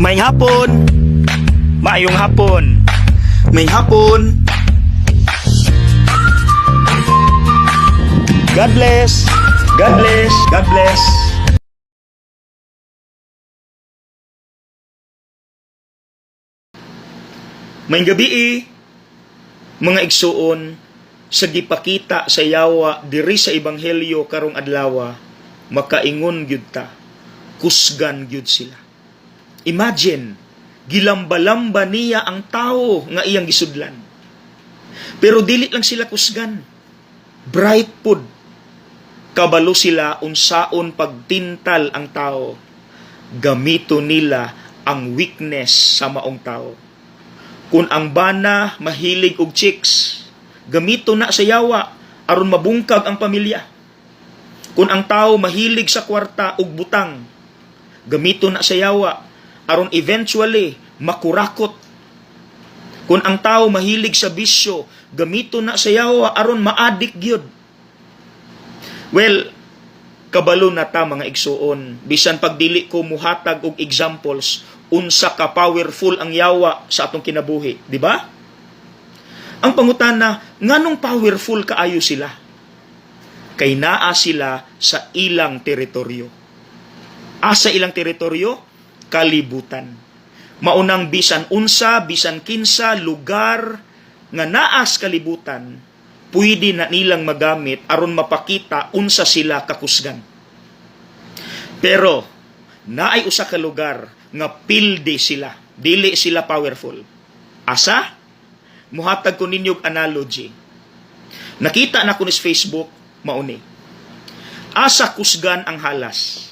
May hapon. Maayong hapon. May hapon. God bless. God bless. God bless. May gabi mga igsuon sa gipakita sa yawa diri sa ebanghelyo karong adlaw, makaingon gyud ta, kusgan gyud sila. Imagine, gilambalamba niya ang tao nga iyang gisudlan. Pero dili lang sila kusgan. Bright pud. Kabalo sila unsaon pagtintal ang tao. Gamito nila ang weakness sa maong tao. Kung ang bana mahilig og chicks, gamito na sa yawa aron mabungkag ang pamilya. Kung ang tao mahilig sa kwarta ug butang, gamito na sa yawa aron eventually makurakot. Kung ang tao mahilig sa bisyo, gamito na sa yawa aron maadik gyud. Well, kabalo na ta mga igsuon, bisan pagdili ko muhatag og examples unsa ka powerful ang yawa sa atong kinabuhi, di ba? Ang pangutana, nganong powerful kaayo sila? Kay naa sila sa ilang teritoryo. Asa ilang teritoryo? Kalibutan. Maunang bisan unsa, bisan kinsa lugar nga naas kalibutan, pwede na nilang magamit aron mapakita unsa sila kakusgan. Pero naay usa ka lugar nga pilde sila, dili sila powerful. Asa? Muhatag ko ninyog analogy. Nakita na ko sa Facebook, mauni. Asa kusgan ang halas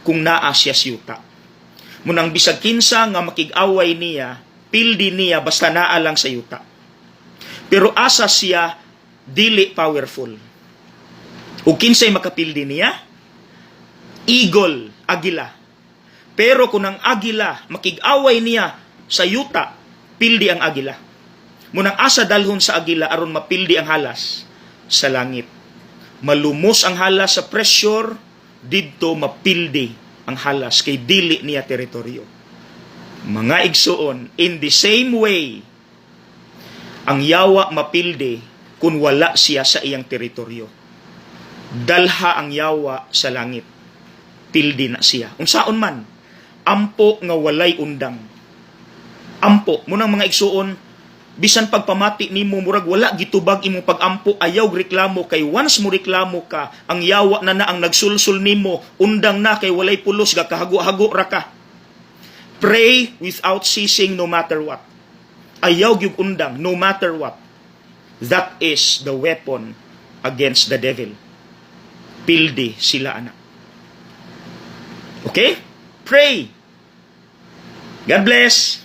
kung naa siya siyuta. Munang bisag kinsa nga makig-away niya, pildi niya basta naa lang sa yuta. Pero asa siya dili powerful. Ug kinsay makapildi niya? Eagle, agila. Pero kung ang agila makig-away niya sa yuta, pildi ang agila. Munang asa dalhon sa agila aron mapildi ang halas sa langit. Malumos ang halas sa pressure, didto mapildi ang halas kay dili niya teritoryo. Mga igsuon, in the same way, ang yawa mapildi kung wala siya sa iyang teritoryo. Dalha ang yawa sa langit, pildi na siya. Unsaon man, ampo nga walay undang. Ampo, munang mga igsuon, bisan pagpamati nimo murag wala gitubag imong pagampo, ayaw reklamo kay once mo reklamo ka, ang yawa na ang nagsulsul nimo, undang na kay walay pulos, gakahago-hago ra ka. Pray without ceasing no matter what. Ayaw gyud undang no matter what. That is the weapon against the devil. Pildi sila anak. Okay? Pray. God bless.